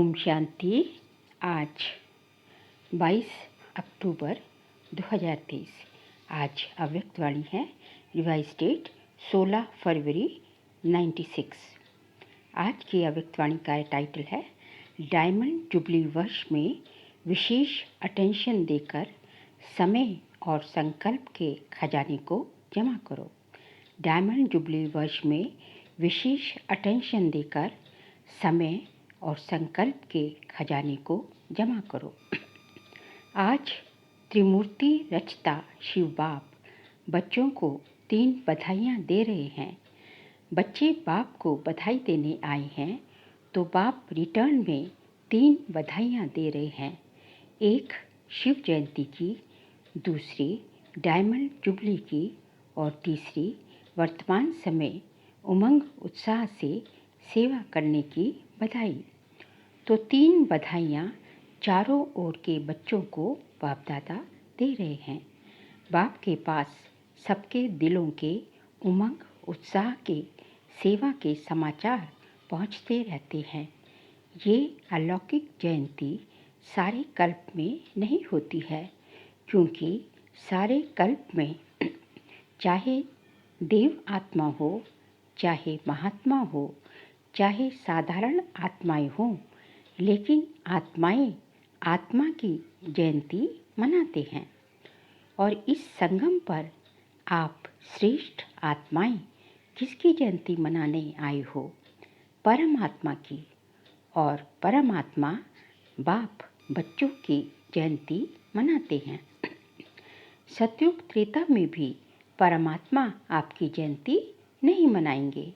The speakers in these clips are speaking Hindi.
ओम शांति। आज 22 अक्टूबर 2023। आज अव्यक्त वाणी है। रिवाइज डेट 16 फरवरी 96। आज की अव्यक्त वाणी का टाइटल है डायमंड जुबली वर्ष में विशेष अटेंशन देकर समय और संकल्प के खजाने को जमा करो। डायमंड जुबली वर्ष में विशेष अटेंशन देकर समय और संकल्प के खजाने को जमा करो। आज त्रिमूर्ति रचता शिव बाप बच्चों को 3 बधाइयाँ दे रहे हैं। बच्चे बाप को बधाई देने आए हैं तो बाप रिटर्न में 3 बधाइयाँ दे रहे हैं। एक शिव जयंती की, दूसरी डायमंड जुबली की और तीसरी वर्तमान समय उमंग उत्साह से सेवा करने की बधाई। तो 3 बधाइयाँ चारों ओर के बच्चों को बाप दादा दे रहे हैं। बाप के पास सबके दिलों के उमंग उत्साह के सेवा के समाचार पहुँचते रहते हैं। ये अलौकिक जयंती सारे कल्प में नहीं होती है, क्योंकि सारे कल्प में चाहे देव आत्मा हो, चाहे महात्मा हो, चाहे साधारण आत्माएं हों, लेकिन आत्माएं आत्मा की जयंती मनाते हैं। और इस संगम पर आप श्रेष्ठ आत्माएं किसकी जयंती मनाने आए हो? परमात्मा की। और परमात्मा बाप बच्चों की जयंती मनाते हैं। सतयुग त्रेता में भी परमात्मा आपकी जयंती नहीं मनाएंगे।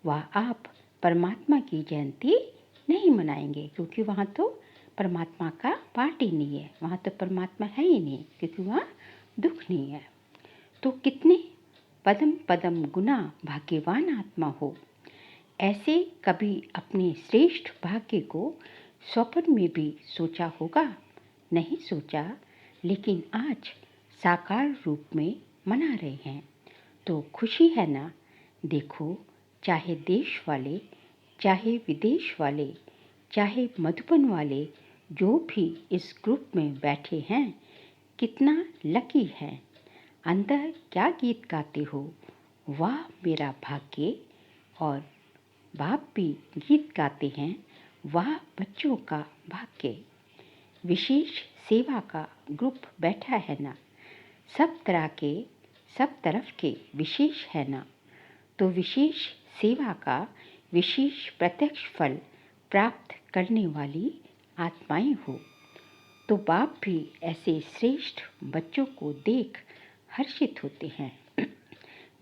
वह आप परमात्मा की जयंती नहीं मनाएंगे, क्योंकि वहाँ तो परमात्मा का पार्ट ही नहीं है। वहाँ तो परमात्मा है ही नहीं, क्योंकि वहाँ दुख नहीं है। तो कितने पदम पदम गुना भाग्यवान आत्मा हो। ऐसे कभी अपने श्रेष्ठ भाग्य को स्वप्न में भी सोचा होगा? नहीं सोचा, लेकिन आज साकार रूप में मना रहे हैं। तो खुशी है ना? देखो, चाहे देश वाले, चाहे विदेश वाले, चाहे मधुबन वाले, जो भी इस ग्रुप में बैठे हैं, कितना लकी है। अंदर क्या गीत गाते हो? वाह मेरा भाग्य। और बाप भी गीत गाते हैं, वाह बच्चों का भाग्य। विशेष सेवा का ग्रुप बैठा है ना? सब तरह के, सब तरफ के विशेष है ना? तो विशेष सेवा का विशेष प्रत्यक्ष फल प्राप्त करने वाली आत्माएं हो। तो बाप भी ऐसे श्रेष्ठ बच्चों को देख हर्षित होते हैं।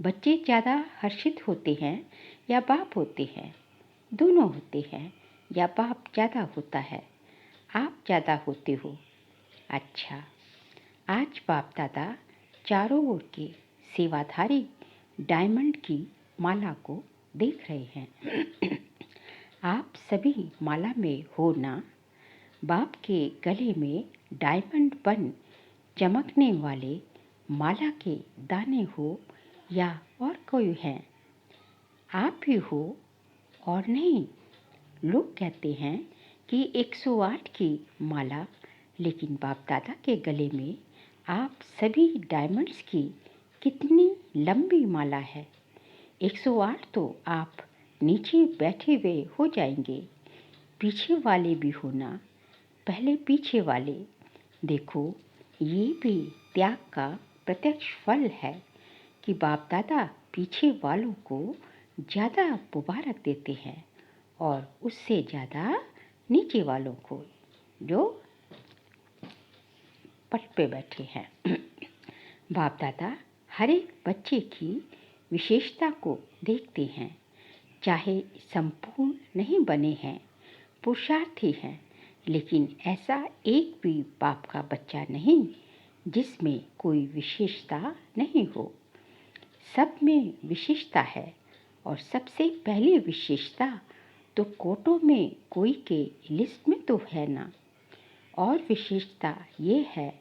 बच्चे ज़्यादा हर्षित होते हैं या बाप होते हैं? दोनों होते हैं। या बाप ज़्यादा होता है? आप ज़्यादा होते हो। अच्छा, आज बाप दादा चारों ओर के सेवाधारी डायमंड की माला को देख रहे हैं। आप सभी माला में हो ना? बाप के गले में डायमंड बन चमकने वाले माला के दाने हो या और कोई है? आप ही हो और नहीं। लोग कहते हैं कि 108 की माला, लेकिन बाप दादा के गले में आप सभी डायमंड्स की कितनी लंबी माला है। 108 तो आप नीचे बैठे हुए हो जाएंगे। पीछे वाले भी हो ना? पहले पीछे वाले। देखो, ये भी त्याग का प्रत्यक्ष फल है कि बाप दादा पीछे वालों को ज़्यादा मुबारक देते हैं और उससे ज़्यादा नीचे वालों को, जो पट पे बैठे हैं। बाप दादा हर एक बच्चे की विशेषता को देखते हैं। चाहे संपूर्ण नहीं बने हैं, पुरुषार्थी हैं, लेकिन ऐसा एक भी बाप का बच्चा नहीं जिसमें कोई विशेषता नहीं हो। सब में विशेषता है। और सबसे पहली विशेषता तो कोटों में कोई के लिस्ट में तो है ना। और विशेषता ये है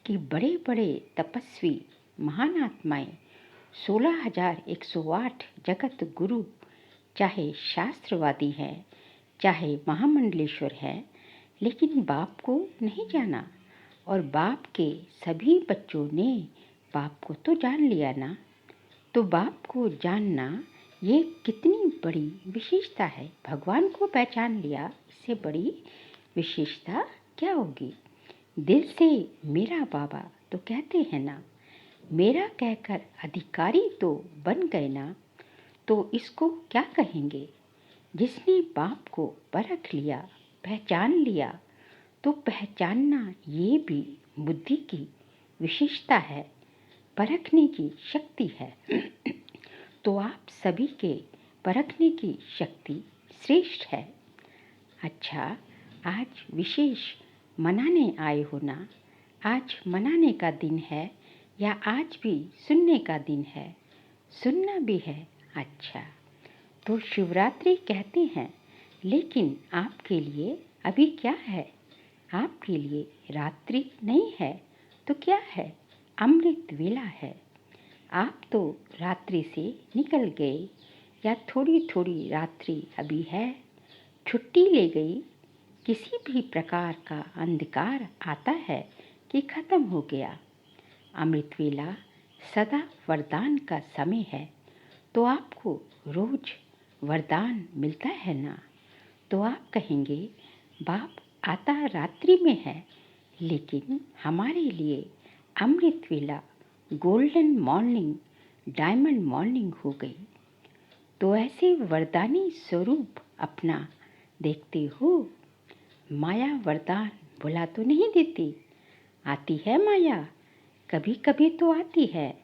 कि बड़े बड़े तपस्वी महान आत्माएं 16,108 जगत गुरु, चाहे शास्त्रवादी हैं चाहे महामंडलेश्वर है, लेकिन बाप को नहीं जाना। और बाप के सभी बच्चों ने बाप को तो जान लिया ना। तो बाप को जानना ये कितनी बड़ी विशेषता है। भगवान को पहचान लिया, इससे बड़ी विशेषता क्या होगी। दिल से मेरा बाबा तो कहते हैं ना, मेरा कहकर अधिकारी तो बन गए ना। तो इसको क्या कहेंगे। जिसने बाप को परख लिया, पहचान लिया, तो पहचानना ये भी बुद्धि की विशेषता है, परखने की शक्ति है। तो आप सभी के परखने की शक्ति श्रेष्ठ है। अच्छा, आज विशेष मनाने आए हो ना। आज मनाने का दिन है या आज भी सुनने का दिन है। सुनना भी है। अच्छा, तो शिवरात्रि कहते हैं, लेकिन आपके लिए अभी क्या है। आपके लिए रात्रि नहीं है तो क्या है, अमृत वेला है। आप तो रात्रि से निकल गए या थोड़ी थोड़ी रात्रि अभी है। छुट्टी ले गई। किसी भी प्रकार का अंधकार आता है कि खत्म हो गया। अमृत वेला सदा वरदान का समय है। तो आपको रोज वरदान मिलता है ना। तो आप कहेंगे, बाप आता रात्रि में है, लेकिन हमारे लिए अमृत वेला गोल्डन मॉर्निंग, डायमंड मॉर्निंग हो गई। तो ऐसे वरदानी स्वरूप अपना देखते हो। माया वरदान भुला तो नहीं देती। आती है माया, कभी कभी तो आती है।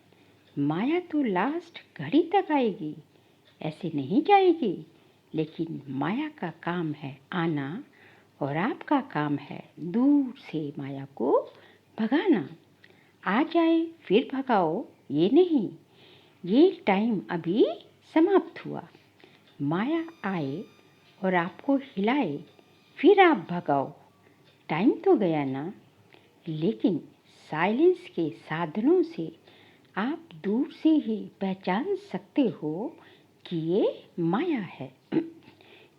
माया तो लास्ट घड़ी तक आएगी, ऐसे नहीं जाएगी। लेकिन माया का काम है आना, और आपका काम है दूर से माया को भगाना। आ जाए फिर भगाओ, ये नहीं। ये टाइम अभी समाप्त हुआ। माया आए और आपको हिलाए, फिर आप भगाओ, टाइम तो गया ना। लेकिन साइलेंस के साधनों से आप दूर से ही पहचान सकते हो कि ये माया है।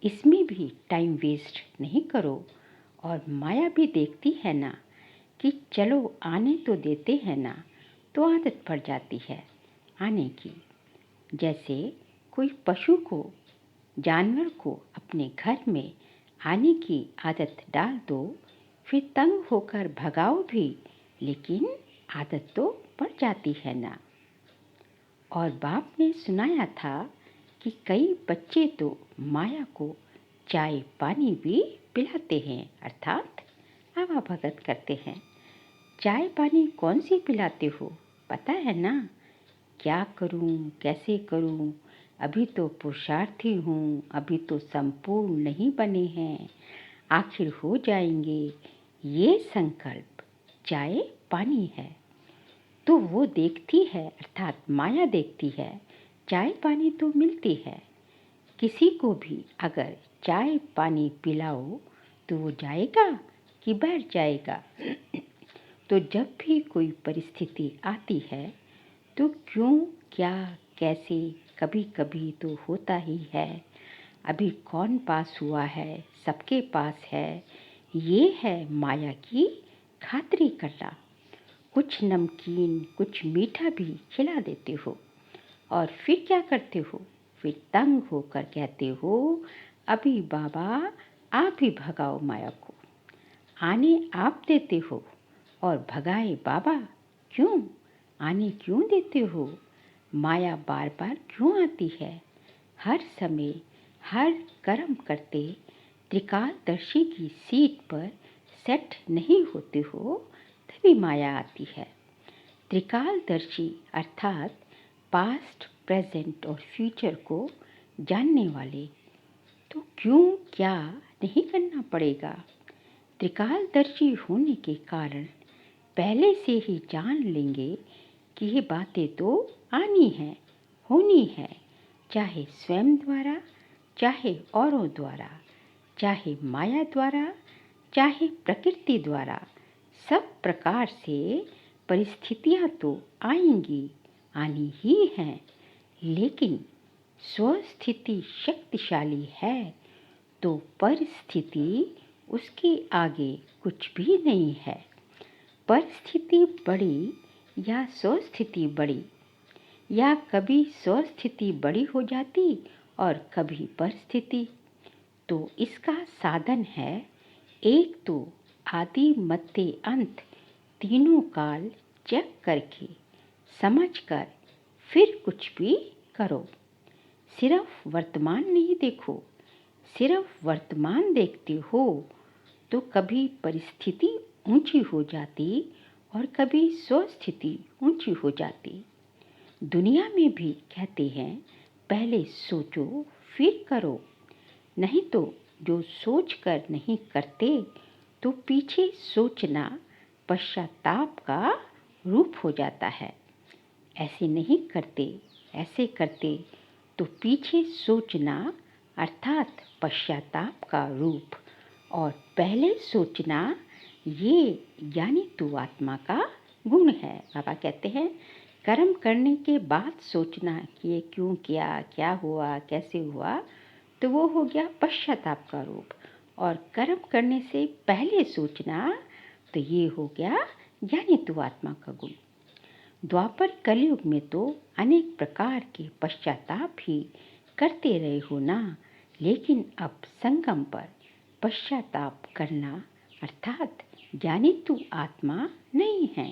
इसमें भी टाइम वेस्ट नहीं करो। और माया भी देखती है ना कि चलो आने तो देते हैं ना, तो आदत पड़ जाती है आने की। जैसे कोई पशु को, जानवर को अपने घर में आने की आदत डाल दो, फिर तंग होकर भगाओ भी, लेकिन आदत तो पड़ जाती है ना। और बाप ने सुनाया था कि कई बच्चे तो माया को चाय पानी भी पिलाते हैं, अर्थात आवा भगत करते हैं। चाय पानी कौन सी पिलाते हो, पता है ना। क्या करूं, कैसे करूं, अभी तो पुरुषार्थी हूँ, अभी तो संपूर्ण नहीं बने हैं, आखिर हो जाएंगे। ये संकल्प चाय पानी है। तो वो देखती है, अर्थात माया देखती है, चाय पानी तो मिलती है। किसी को भी अगर चाय पानी पिलाओ तो वो जाएगा कि बैठ जाएगा। तो जब भी कोई परिस्थिति आती है तो क्यों, क्या, कैसे, कभी कभी तो होता ही है। अभी कौन पास हुआ है, सबके पास है। ये है माया की खातिरी करना। कुछ नमकीन, कुछ मीठा भी खिला देते हो, और फिर क्या करते हो, फिर तंग होकर कहते हो, अभी बाबा आप ही भगाओ माया को। आने आप देते हो और भगाए बाबा। क्यों आने क्यों देते हो। माया बार बार क्यों आती है। हर समय हर कर्म करते त्रिकालदर्शी की सीट पर सेट नहीं होते हो, तभी माया आती है। त्रिकालदर्शी अर्थात पास्ट, प्रेजेंट और फ्यूचर को जानने वाले। तो क्यों, क्या नहीं करना पड़ेगा। त्रिकालदर्शी होने के कारण पहले से ही जान लेंगे कि ये बातें तो आनी है, होनी है, चाहे स्वयं द्वारा, चाहे औरों द्वारा, चाहे माया द्वारा, चाहे प्रकृति द्वारा। सब प्रकार से परिस्थितियां तो आएंगी, आनी ही हैं। लेकिन स्वस्थिति शक्तिशाली है, तो परिस्थिति उसके आगे कुछ भी नहीं है। परिस्थिति बड़ी या स्वस्थिति बड़ी, या कभी स्वस्थिति बड़ी हो जाती और कभी परिस्थिति। तो इसका साधन है, एक तो आदि मध्य अंत तीनों काल चेक करके समझकर फिर कुछ भी करो। सिर्फ वर्तमान नहीं देखो। सिर्फ वर्तमान देखते हो तो कभी परिस्थिति ऊंची हो जाती और कभी स्वस्थिति ऊंची हो जाती। दुनिया में भी कहते हैं, पहले सोचो फिर करो। नहीं तो जो सोच कर नहीं करते तो पीछे सोचना पश्चाताप का रूप हो जाता है। ऐसे नहीं करते, ऐसे करते तो पीछे सोचना अर्थात पश्चाताप का रूप, और पहले सोचना ये यानी तू आत्मा का गुण है। बाबा कहते हैं, कर्म करने के बाद सोचना कि ये क्यों किया, क्या हुआ, कैसे हुआ, तो वो हो गया पश्चाताप का रूप। और कर्म करने से पहले सोचना तो ये हो गया ज्ञानी तू आत्मा का गुण। द्वापर कलयुग में तो अनेक प्रकार के पश्चाताप ही करते रहे हो ना, लेकिन अब संगम पर पश्चाताप करना अर्थात ज्ञानी तू आत्मा नहीं है।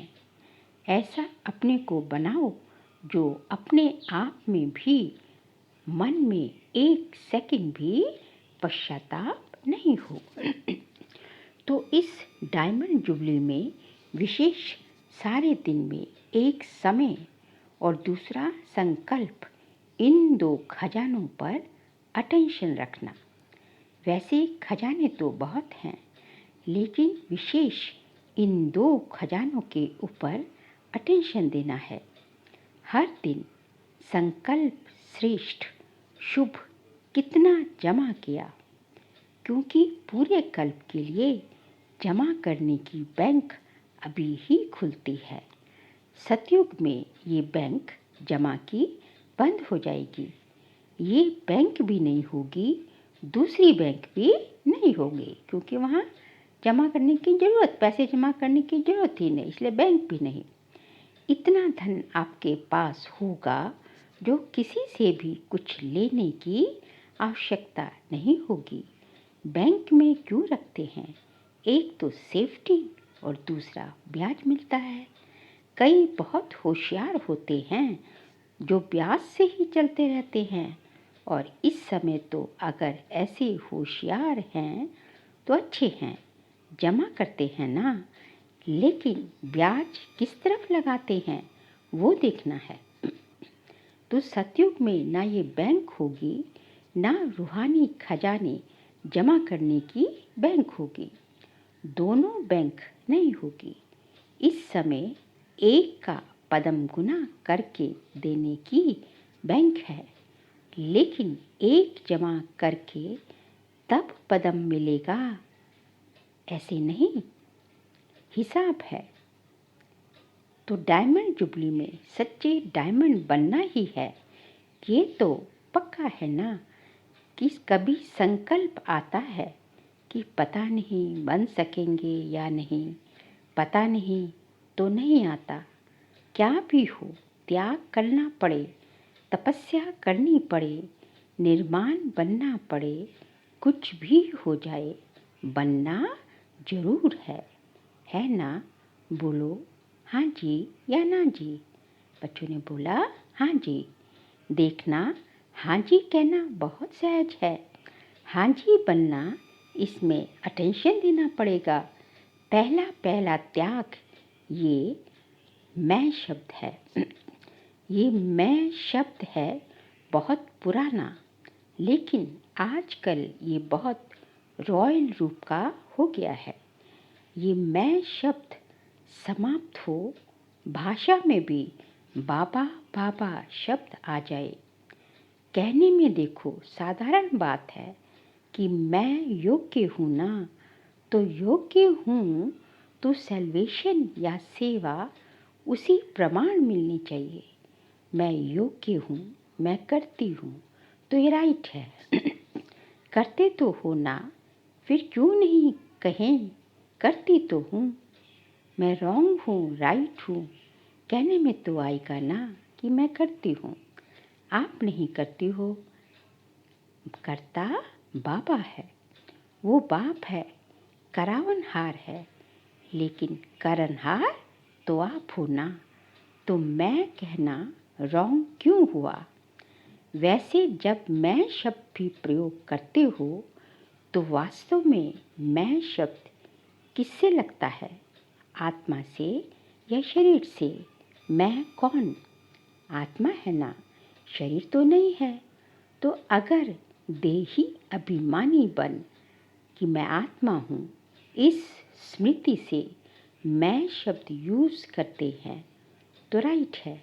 ऐसा अपने को बनाओ जो अपने आप में भी, मन में एक सेकंड भी पश्चाताप नहीं हो। तो इस डायमंड जुबली में विशेष सारे दिन में एक समय और दूसरा संकल्प, इन दो खजानों पर अटेंशन रखना। वैसे खजाने तो बहुत हैं, लेकिन विशेष इन दो खजानों के ऊपर अटेंशन देना है। हर दिन संकल्प श्रेष्ठ शुभ कितना जमा किया, क्योंकि पूरे कल्प के लिए जमा करने की बैंक अभी ही खुलती है। सतयुग में ये बैंक जमा की बंद हो जाएगी। ये बैंक भी नहीं होगी, दूसरी बैंक भी नहीं होगी, क्योंकि वहाँ जमा करने की ज़रूरत, पैसे जमा करने की ज़रूरत ही नहीं, इसलिए बैंक भी नहीं। इतना धन आपके पास होगा जो किसी से भी कुछ लेने की आवश्यकता नहीं होगी। बैंक में क्यों रखते हैं? एक तो सेफ्टी और दूसरा ब्याज मिलता है। कई बहुत होशियार होते हैं जो ब्याज से ही चलते रहते हैं, और इस समय तो अगर ऐसे होशियार हैं तो अच्छे हैं, जमा करते हैं ना, लेकिन ब्याज किस तरफ लगाते हैं वो देखना है। तो सतयुग में ना ये बैंक होगी, ना रूहानी खजाने जमा करने की बैंक होगी, दोनों बैंक नहीं होगी। इस समय एक का पदम गुना करके देने की बैंक है, लेकिन एक जमा करके तब पदम मिलेगा, ऐसे नहीं, हिसाब है। तो डायमंड जुबली में सच्चे डायमंड बनना ही है, ये तो पक्का है ना। कि कभी संकल्प आता है कि पता नहीं बन सकेंगे या नहीं, पता नहीं तो नहीं आता। क्या भी हो, त्याग करना पड़े, तपस्या करनी पड़े, निर्माण बनना पड़े, कुछ भी हो जाए, बनना जरूर है ना? बोलो हाँ जी या ना जी। बच्चों ने बोला हाँ जी। देखना, हाँ जी कहना बहुत सहज है। हाँ जी बनना, इसमें अटेंशन देना पड़ेगा। पहला पहला त्याग ये मैं शब्द है। ये मैं शब्द है बहुत पुराना, लेकिन आजकल ये बहुत रॉयल रूप का हो गया है। ये मैं शब्द समाप्त हो, भाषा में भी बाबा बाबा शब्द आ जाए। कहने में देखो साधारण बात है कि मैं योग्य हूँ ना, तो योग्य हूँ तो सैल्वेशन या सेवा उसी प्रमाण मिलनी चाहिए। मैं योग्य हूँ, मैं करती हूँ, तो ये राइट है। करते तो हो ना, फिर क्यों नहीं कहें, करती तो हूँ। मैं रॉन्ग हूँ, राइट हूँ, कहने में तो आएगा ना कि मैं करती हूँ। आप नहीं करती हो, करता बाबा है, वो बाप है, करावनहार है, लेकिन करनहार तो आप हो ना। तो मैं कहना रॉन्ग क्यों हुआ? वैसे जब मैं शब्द भी प्रयोग करते हो तो वास्तव में मैं शब्द किससे लगता है? आत्मा से या शरीर से? मैं कौन? आत्मा है ना, शरीर तो नहीं है। तो अगर देही अभिमानी बन कि मैं आत्मा हूँ, इस स्मृति से मैं शब्द यूज़ करते हैं तो राइट है।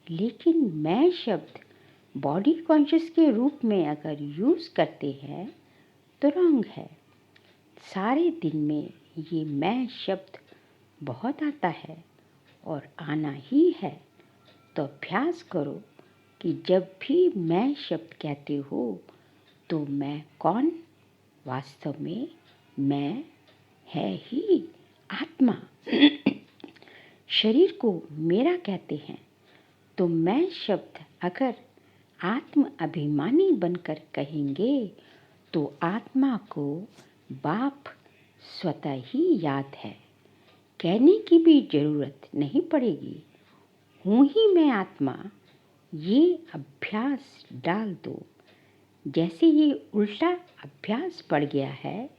लेकिन मैं शब्द बॉडी कॉन्शियस के रूप में अगर यूज़ करते हैं तो रॉन्ग है। सारे दिन में ये मैं शब्द बहुत आता है और आना ही है। तो अभ्यास करो कि जब भी मैं शब्द कहते हो तो मैं कौन? वास्तव में मैं है ही आत्मा। शरीर को मेरा कहते हैं तो मैं शब्द अगर आत्म अभिमानी बनकर कहेंगे तो आत्मा को बाप स्वतः ही याद है, कहने की भी जरूरत नहीं पड़ेगी। हूँ ही मैं आत्मा, ये अभ्यास डाल दो। जैसे ये उल्टा अभ्यास पड़ गया है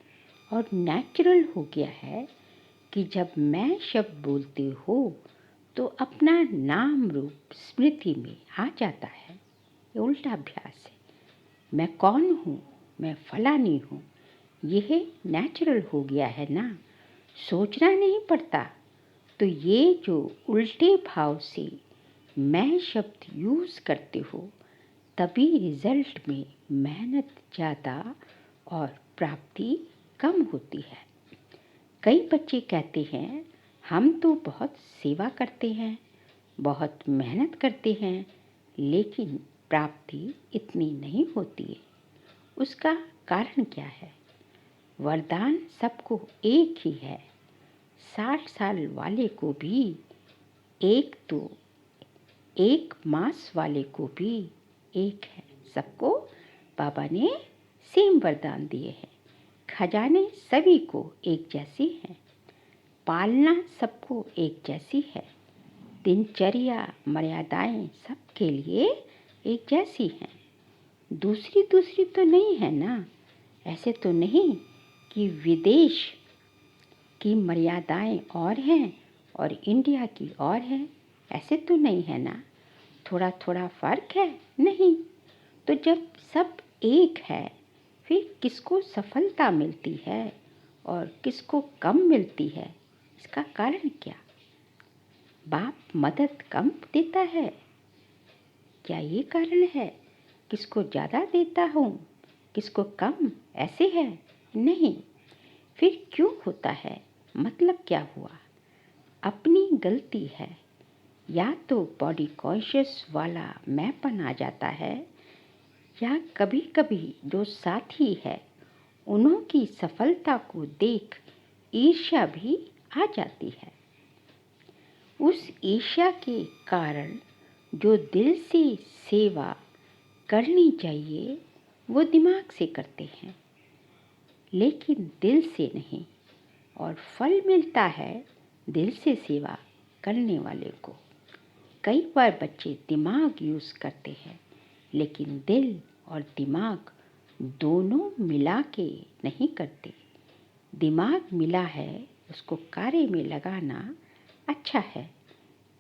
और नेचुरल हो गया है कि जब मैं शब्द बोलते हो तो अपना नाम रूप स्मृति में आ जाता है। ये उल्टा अभ्यास है। मैं कौन हूँ? मैं फलानी हूँ। यह नेचुरल हो गया है ना, सोचना नहीं पड़ता। तो ये जो उल्टे भाव से मैं शब्द यूज़ करते हो, तभी रिजल्ट में मेहनत ज़्यादा और प्राप्ति कम होती है। कई बच्चे कहते हैं हम तो बहुत सेवा करते हैं, बहुत मेहनत करते हैं, लेकिन प्राप्ति इतनी नहीं होती है। उसका कारण क्या है? वरदान सबको एक ही है। 60 साल वाले को भी एक, तो 1 मास वाले को भी एक है। सबको बाबा ने सेम वरदान दिए हैं। खजाने सभी को एक जैसी हैं। पालना सबको एक जैसी है। दिनचर्या मर्यादाएं सबके लिए एक जैसी हैं। दूसरी दूसरी तो नहीं है ना। ऐसे तो नहीं कि विदेश की मर्यादाएं और हैं और इंडिया की और हैं। ऐसे तो नहीं है ना। थोड़ा थोड़ा फ़र्क है? नहीं। तो जब सब एक है, फिर किसको सफलता मिलती है और किसको कम मिलती है? इसका कारण क्या? बाप मदद कम देता है, क्या ये कारण है? किसको ज़्यादा देता हूँ, किसको कम, ऐसे है? नहीं। फिर क्यों होता है? मतलब क्या हुआ? अपनी गलती है। या तो बॉडी कॉन्शियस वाला मैंपन आ जाता है, या कभी कभी जो साथी है उन्हों की सफलता को देख ईर्ष्या भी आ जाती है। उस ईर्ष्या के कारण जो दिल से सेवा करनी चाहिए वो दिमाग से करते हैं, लेकिन दिल से नहीं। और फल मिलता है दिल से सेवा करने वाले को। कई बार बच्चे दिमाग यूज़ करते हैं, लेकिन दिल और दिमाग दोनों मिला के नहीं करते। दिमाग मिला है, उसको कार्य में लगाना अच्छा है,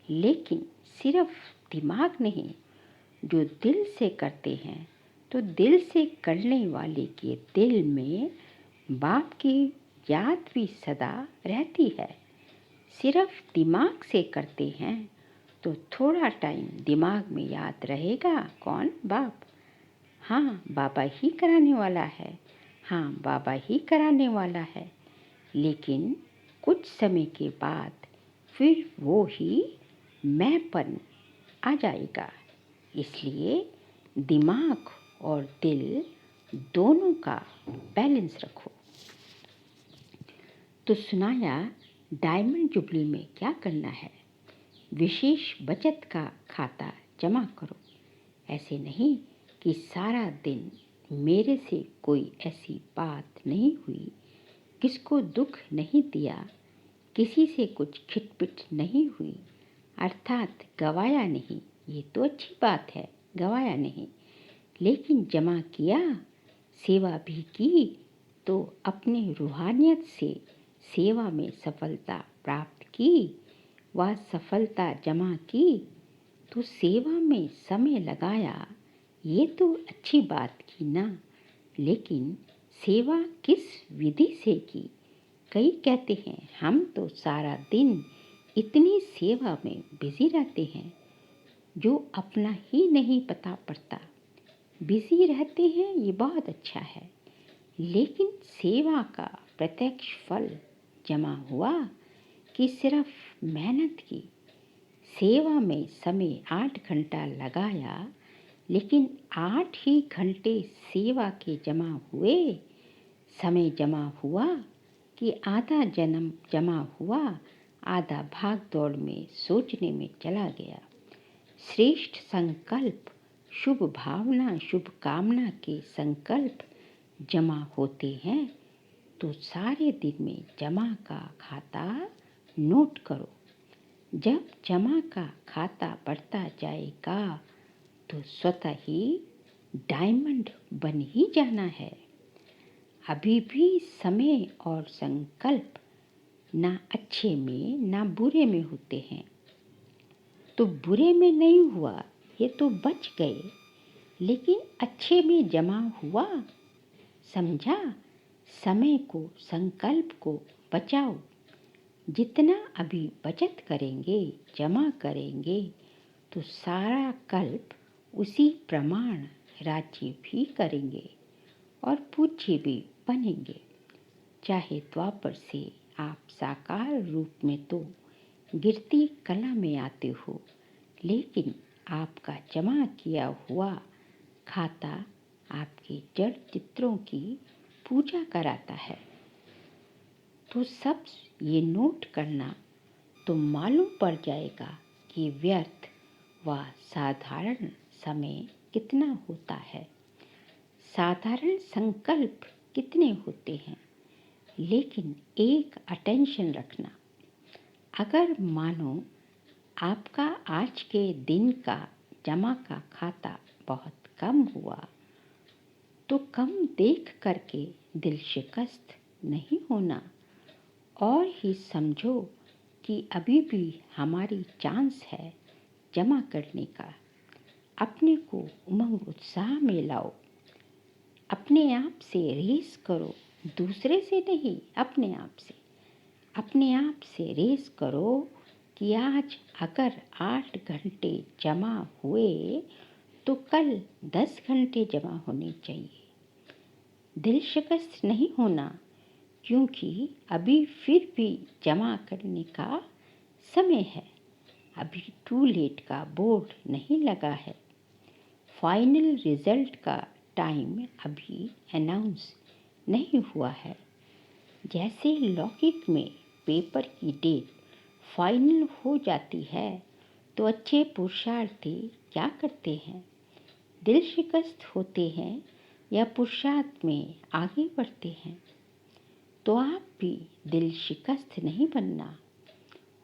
लेकिन सिर्फ दिमाग नहीं, जो दिल से करते हैं तो दिल से करने वाले के दिल में बाप की याद भी सदा रहती है। सिर्फ दिमाग से करते हैं तो थोड़ा टाइम दिमाग में याद रहेगा कौन? बाप। हाँ, बाबा ही कराने वाला है। हाँ, बाबा ही कराने वाला है। लेकिन कुछ समय के बाद फिर वो ही मैंपन आ जाएगा। इसलिए दिमाग और दिल दोनों का बैलेंस रखो। तो सुनाया डायमंड जुबली में क्या करना है। विशेष बचत का खाता जमा करो। ऐसे नहीं कि सारा दिन मेरे से कोई ऐसी बात नहीं हुई, किसको दुख नहीं दिया, किसी से कुछ खिटपिट नहीं हुई, अर्थात गवाया नहीं। ये तो अच्छी बात है, गवाया नहीं, लेकिन जमा किया, सेवा भी की, तो अपने रूहानियत से सेवा में सफलता प्राप्त की, वह सफलता जमा की, तो सेवा में समय लगाया। ये तो अच्छी बात की ना, लेकिन सेवा किस विधि से की। कई कहते हैं हम तो सारा दिन इतनी सेवा में बिजी रहते हैं जो अपना ही नहीं पता पड़ता। बिजी रहते हैं ये बहुत अच्छा है, लेकिन सेवा का प्रत्यक्ष फल जमा हुआ कि सिर्फ मेहनत की। सेवा में समय 8 घंटा लगाया, लेकिन 8 ही घंटे सेवा के जमा हुए। समय जमा हुआ कि आधा जन्म जमा हुआ, आधा भाग दौड़ में सोचने में चला गया। श्रेष्ठ संकल्प, शुभ भावना, शुभ कामना के संकल्प जमा होते हैं, तो सारे दिन में जमा का खाता नोट करो। जब जमा का खाता बढ़ता जाएगा तो स्वतः ही डायमंड बन ही जाना है। अभी भी समय और संकल्प ना अच्छे में ना बुरे में होते हैं, तो बुरे में नहीं हुआ ये तो बच गए, लेकिन अच्छे में जमा हुआ। समझा। समय को, संकल्प को बचाओ। जितना अभी बचत करेंगे, जमा करेंगे, तो सारा कल्प उसी प्रमाण राज्य भी करेंगे और पूज्य भी बनेंगे। चाहे द्वापर से आप साकार रूप में तो गिरती कला में आते हो, लेकिन आपका जमा किया हुआ खाता आपके जड़ चित्रों की पूजा कराता है। तो सब ये नोट करना, तो मालूम पड़ जाएगा कि व्यर्थ व साधारण समय कितना होता है, साधारण संकल्प कितने होते हैं। लेकिन एक अटेंशन रखना, अगर मानो आपका आज के दिन का जमा का खाता बहुत कम हुआ, तो कम देख करके दिल शिकस्त नहीं होना, और ही समझो कि अभी भी हमारी चांस है जमा करने का। अपने को उमंग उत्साह में लाओ, अपने आप से रेस करो, दूसरे से नहीं, अपने आप से। अपने आप से रेस करो कि आज अगर 8 घंटे जमा हुए तो कल 10 घंटे जमा होने चाहिए। दिल शिकस्त नहीं होना, क्योंकि अभी फिर भी जमा करने का समय है। अभी टू लेट का बोर्ड नहीं लगा है। फाइनल रिजल्ट का टाइम अभी अनाउंस नहीं हुआ है। जैसे लौकिक में पेपर की डेट फाइनल हो जाती है, तो अच्छे पुरुषार्थी क्या करते हैं, दिल शिकस्त होते हैं या पुरुषार्थ में आगे बढ़ते हैं। तो आप भी दिल शिकस्त नहीं बनना,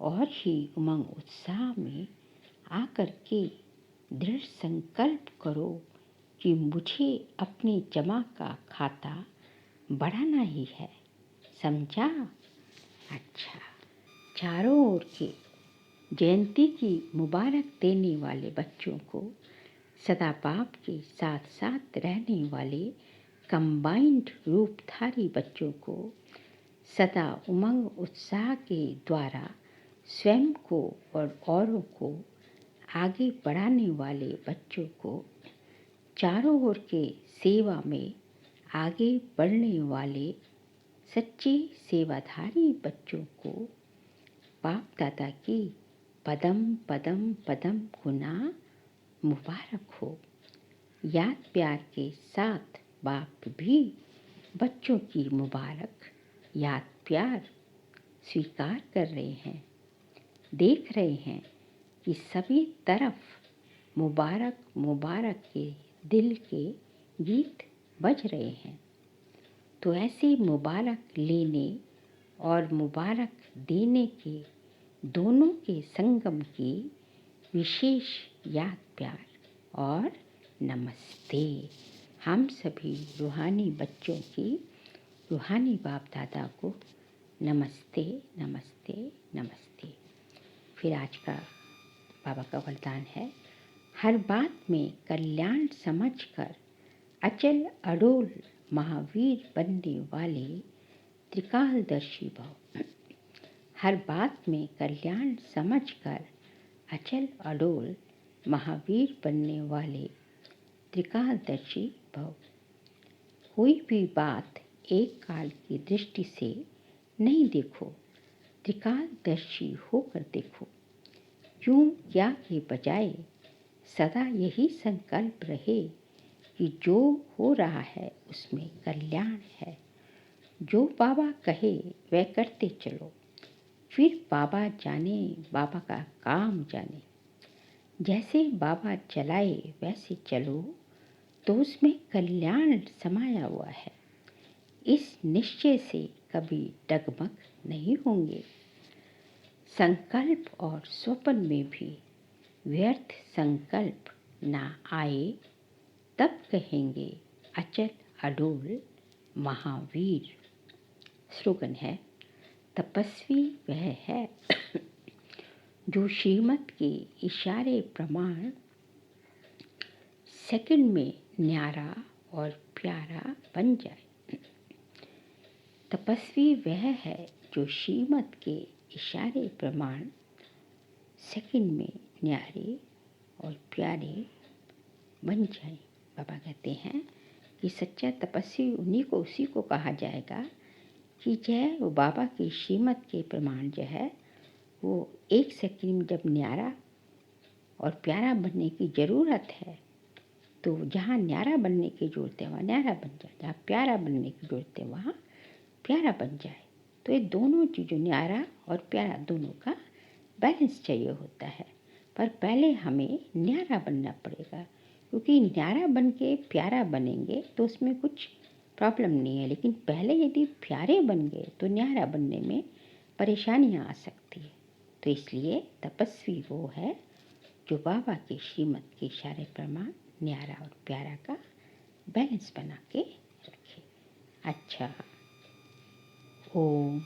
और ही उमंग उत्साह में आकर के दृढ़ संकल्प करो कि मुझे अपने जमा का खाता बढ़ाना ही है। समझा। अच्छा, चारों ओर के जयंती की मुबारक देने वाले बच्चों को, सदा बाप के साथ साथ रहने वाले कंबाइंड रूपधारी बच्चों को, सदा उमंग उत्साह के द्वारा स्वयं को और औरों को आगे बढ़ाने वाले बच्चों को, चारों ओर के सेवा में आगे बढ़ने वाले सच्चे सेवाधारी बच्चों को बाप दादा की पदम पदम पदम गुना मुबारक हो। याद प्यार के साथ बाप भी बच्चों की मुबारक याद प्यार स्वीकार कर रहे हैं। देख रहे हैं कि सभी तरफ मुबारक मुबारक के दिल के गीत बज रहे हैं। तो ऐसे मुबारक लेने और मुबारक देने के दोनों के संगम की विशेष याद प्यार और नमस्ते। हम सभी रूहानी बच्चों की रूहानी बाप दादा को नमस्ते नमस्ते नमस्ते। फिर आज का बाबा का वरदान है, हर बात में कल्याण समझकर अचल अडोल महावीर बनने वाले त्रिकालदर्शी भव। हर बात में कल्याण समझकर अचल अडोल महावीर बनने वाले त्रिकालदर्शी भव। कोई भी बात एक काल की दृष्टि से नहीं देखो, त्रिकालदर्शी होकर देखो। क्यों क्या के बजाय सदा यही संकल्प रहे कि जो हो रहा है उसमें कल्याण है। जो बाबा कहे वह करते चलो, फिर बाबा जाने बाबा का काम जाने। जैसे बाबा चलाए वैसे चलो तो उसमें कल्याण समाया हुआ है। इस निश्चय से कभी डगमग नहीं होंगे। संकल्प और स्वप्न में भी व्यर्थ संकल्प ना आए, तब कहेंगे अचल अडोल महावीर। स्लोगन है, तपस्वी वह है जो श्रीमत के इशारे प्रमाण सेकंड में न्यारा और प्यारा बन जाए। तपस्वी वह है जो श्रीमत के इशारे प्रमाण सेकंड में न्यारे और प्यारे बन जाए। बाबा कहते हैं कि सच्चा तपस्वी उसी को कहा जाएगा कि वो बाबा की श्रीमत के प्रमाण जो है वो एक सेकंड में जब न्यारा और प्यारा बनने की ज़रूरत है, तो जहाँ न्यारा बनने की ज़रूरत है वहाँ न्यारा बन जाए, जहाँ प्यारा बनने की ज़रूरत है वहाँ प्यारा बन जाए। तो ये दोनों चीज़ों, न्यारा और प्यारा, दोनों का बैलेंस चाहिए होता है। पर पहले हमें न्यारा बनना पड़ेगा, क्योंकि न्यारा बन के प्यारा बनेंगे तो उसमें कुछ प्रॉब्लम नहीं है, लेकिन पहले यदि प्यारे बन गए तो न्यारा बनने में परेशानियाँ आ सकती है। तो इसलिए तपस्वी वो है जो बाबा के श्रीमत के इशारे प्रमाण न्यारा और प्यारा का बैलेंस बना के रखे। अच्छा, ओम